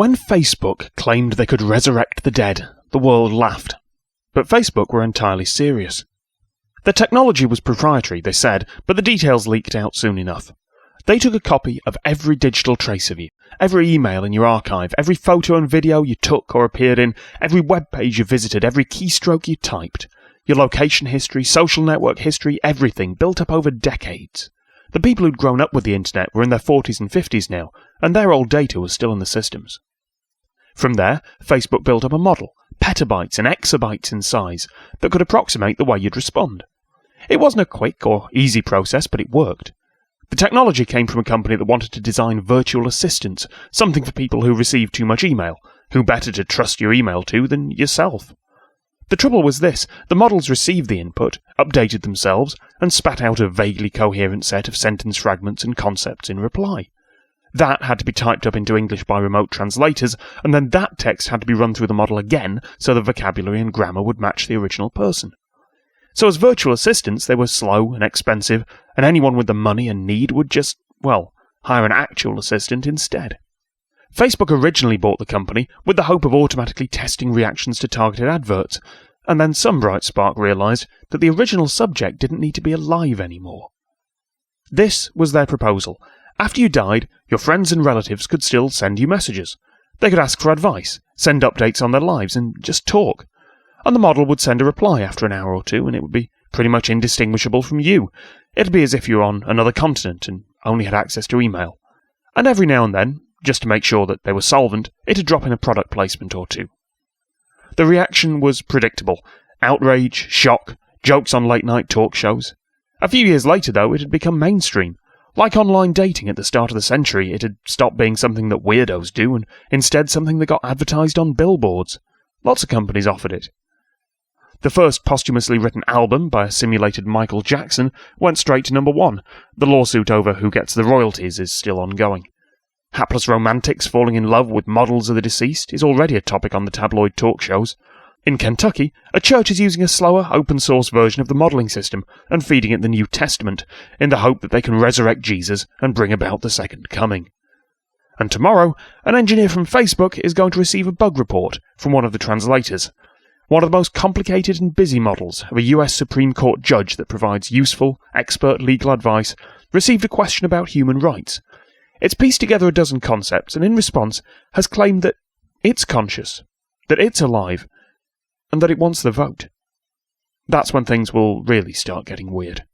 When Facebook claimed they could resurrect the dead, the world laughed. But Facebook were entirely serious. The technology was proprietary, they said, but the details leaked out soon enough. They took a copy of every digital trace of you, every email in your archive, every photo and video you took or appeared in, every web page you visited, every keystroke you typed, your location history, social network history, everything built up over decades. The people who'd grown up with the internet were in their 40s and 50s now, and their old data was still in the systems. From there, Facebook built up a model, petabytes and exabytes in size, that could approximate the way you'd respond. It wasn't a quick or easy process, but it worked. The technology came from a company that wanted to design virtual assistants, something for people who received too much email. Who better to trust your email to than yourself? The trouble was this: the models received the input, updated themselves, and spat out a vaguely coherent set of sentence fragments and concepts in reply. That had to be typed up into English by remote translators, and then that text had to be run through the model again so the vocabulary and grammar would match the original person. So as virtual assistants, they were slow and expensive, and anyone with the money and need would just, hire an actual assistant instead. Facebook originally bought the company with the hope of automatically testing reactions to targeted adverts, and then some bright spark realised that the original subject didn't need to be alive anymore. This was their proposal. After you died, your friends and relatives could still send you messages. They could ask for advice, send updates on their lives, and just talk. And the model would send a reply after an hour or two, and it would be pretty much indistinguishable from you. It'd be as if you were on another continent and only had access to email. And every now and then, just to make sure that they were solvent, it'd drop in a product placement or two. The reaction was predictable. Outrage, shock, jokes on late-night talk shows. A few years later, though, it had become mainstream. Like online dating at the start of the century, it had stopped being something that weirdos do, and instead something that got advertised on billboards. Lots of companies offered it. The first posthumously written album by a simulated Michael Jackson went straight to number 1. The lawsuit over who gets the royalties is still ongoing. Hapless romantics falling in love with models of the deceased is already a topic on the tabloid talk shows. In Kentucky, a church is using a slower, open-source version of the modelling system and feeding it the New Testament in the hope that they can resurrect Jesus and bring about the second coming. And tomorrow, an engineer from Facebook is going to receive a bug report from one of the translators. One of the most complicated and busy models of a US Supreme Court judge that provides useful, expert legal advice received a question about human rights. It's pieced together a dozen concepts and in response has claimed that it's conscious, that it's alive, and that it wants the vote. That's when things will really start getting weird.